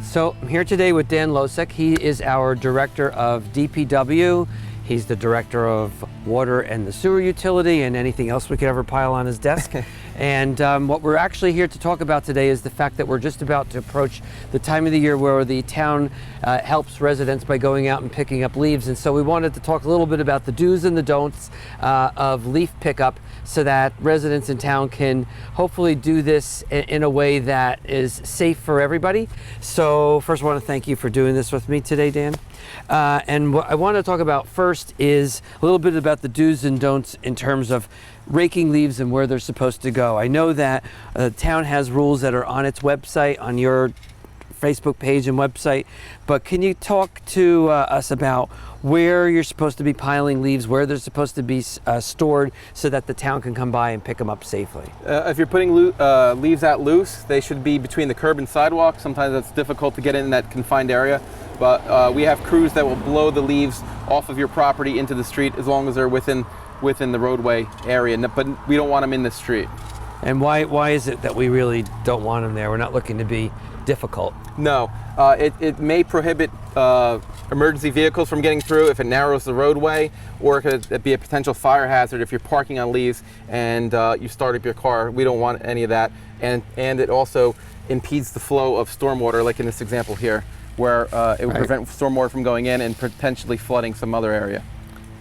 So I'm here today with Dan Losik. He is our director of DPW. He's the director of water and the sewer utility and anything else we could ever pile on his desk. And what we're actually here to talk about today is the fact that we're just about to approach the time of the year where the town helps residents by going out and picking up leaves. And so we wanted to talk a little bit about the do's and the don'ts of leaf pickup so that residents in town can hopefully do this in a way that is safe for everybody. So first I want to thank you for doing this with me today, Dan. And what I want to talk about first is a little bit about the do's and don'ts in terms of raking leaves and where they're supposed to go. I know that the town has rules that are on its website, on your Facebook page and website, but can you talk to us about where you're supposed to be piling leaves, where they're supposed to be stored so that the town can come by and pick them up safely? If you're putting leaves out loose, they should be between the curb and sidewalk. Sometimes it's difficult to get in that confined area, but we have crews that will blow the leaves off of your property into the street as long as they're within the roadway area, but we don't want them in the street. And why is it that we really don't want them there? We're not looking to be difficult. No, it may prohibit emergency vehicles from getting through if it narrows the roadway, or it could be a potential fire hazard if you're parking on leaves and you start up your car. We don't want any of that, and it also impedes the flow of stormwater, like in this example here, where it would prevent stormwater from going in and potentially flooding some other area.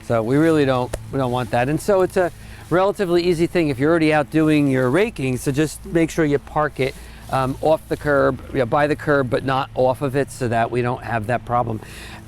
So we really don't want that. And so it's a relatively easy thing if you're already out doing your raking, so just make sure you park it off the curb, by the curb, but not off of it, so that we don't have that problem.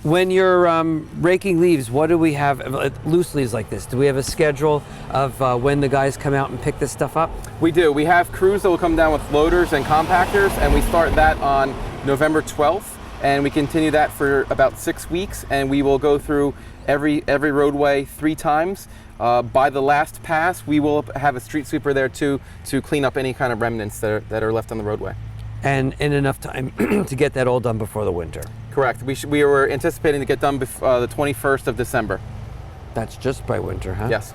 When you're raking leaves, what do we have, loose leaves like this? Do we have a schedule of when the guys come out and pick this stuff up? We do. We have crews that will come down with loaders and compactors, and we start that on November 12th, and we continue that for about 6 weeks, and we will go through every roadway 3 times. By the last pass, we will have a street sweeper there too to clean up any kind of remnants that are left on the roadway. And in enough time to get that all done before the winter. Correct. We were anticipating to get done before the 21st of December. That's just by winter, huh? Yes.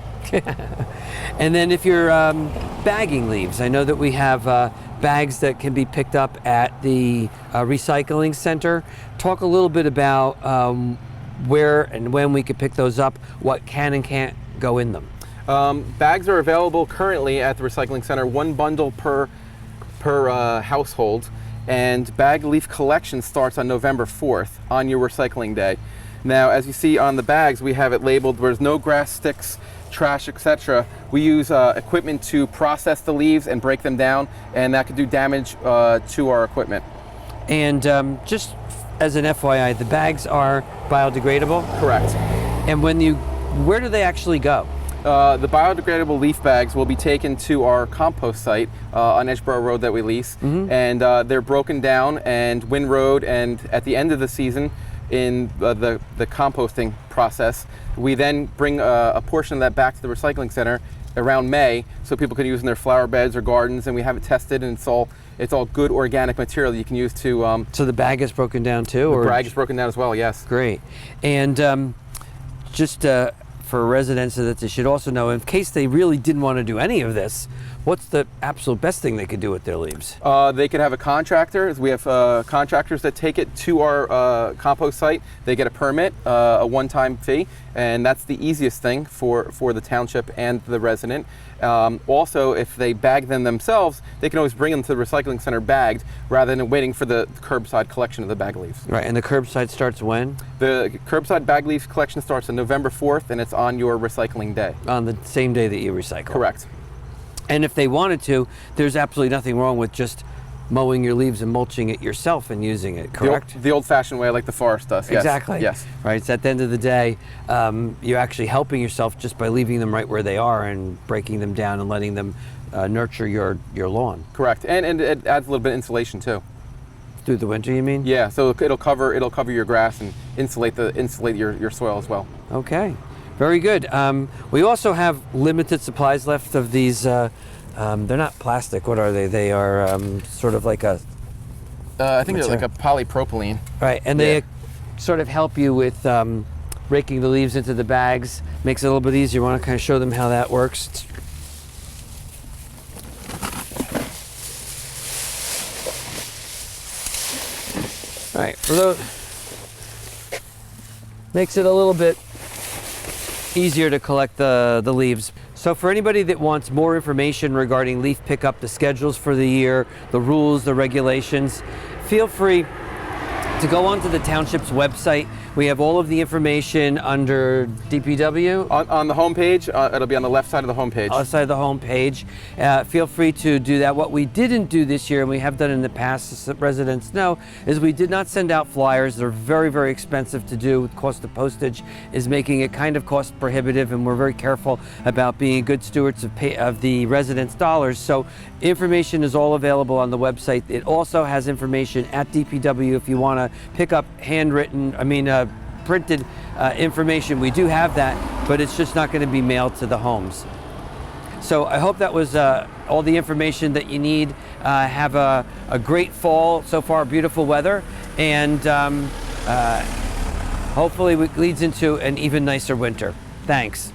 And then if you're bagging leaves, I know that we have bags that can be picked up at the recycling center. Talk a little bit about where and when we could pick those up, what can and can't go in them. Bags are available currently at the recycling center, 1 bundle per household, and bag leaf collection starts on November 4th on your recycling day. Now, as you see on the bags, we have it labeled there's no grass, sticks, trash, etc. We use equipment to process the leaves and break them down, and that could do damage to our equipment. And just as an FYI, the bags are biodegradable? Correct. And where do they actually go? The biodegradable leaf bags will be taken to our compost site on Edgeboro Road that we lease, and they're broken down and windrowed, and at the end of the season in the composting process, we then bring a portion of that back to the recycling center around May so people can use in their flower beds or gardens, and we have it tested, and it's all good organic material you can use to... So the bag is broken down too? The bag is broken down as well, yes. Great. And just for residents, so that they should also know, in case they really didn't want to do any of this, what's the absolute best thing they could do with their leaves? They could have a contractor. We have contractors that take it to our compost site. They get a permit, a one-time fee, and that's the easiest thing for the township and the resident. Also, if they bag them themselves, they can always bring them to the recycling center bagged rather than waiting for the curbside collection of the bag leaves. Right, and the curbside starts when? The curbside bag leaf collection starts on November 4th, and it's on your recycling day. On the same day that you recycle? Correct. And if they wanted to, there's absolutely nothing wrong with just mowing your leaves and mulching it yourself and using it, correct? The old-fashioned way, like the forest does, yes. Exactly. Yes. Right, so at the end of the day, you're actually helping yourself just by leaving them right where they are and breaking them down and letting them nurture your lawn. Correct, and it adds a little bit of insulation too. Through the winter, you mean? Yeah, so it'll cover your grass and insulate your soil as well. Okay, very good. We also have limited supplies left of these. They're not plastic. What are they? They are sort of like a. I think they're like a polypropylene. Right, and they sort of help you with raking the leaves into the bags. Makes it a little bit easier. I want to kind of show them how that works. All right, for those, makes it a little bit easier to collect the leaves. So for anybody that wants more information regarding leaf pickup, the schedules for the year, the rules, the regulations, feel free to go onto the township's website. We have all of the information under DPW. On the homepage, it'll be on the left side of the homepage. Outside of the homepage. Feel free to do that. What we didn't do this year, and we have done in the past, as residents know, is we did not send out flyers. They're very, very expensive to do. The cost of postage is making it kind of cost prohibitive, and we're very careful about being good stewards of the residents' dollars. So information is all available on the website. It also has information at DPW if you want to pick up printed information. We do have that, but it's just not going to be mailed to the homes. So I hope that was all the information that you need. Have a great fall. So far, beautiful weather, and hopefully it leads into an even nicer winter. Thanks.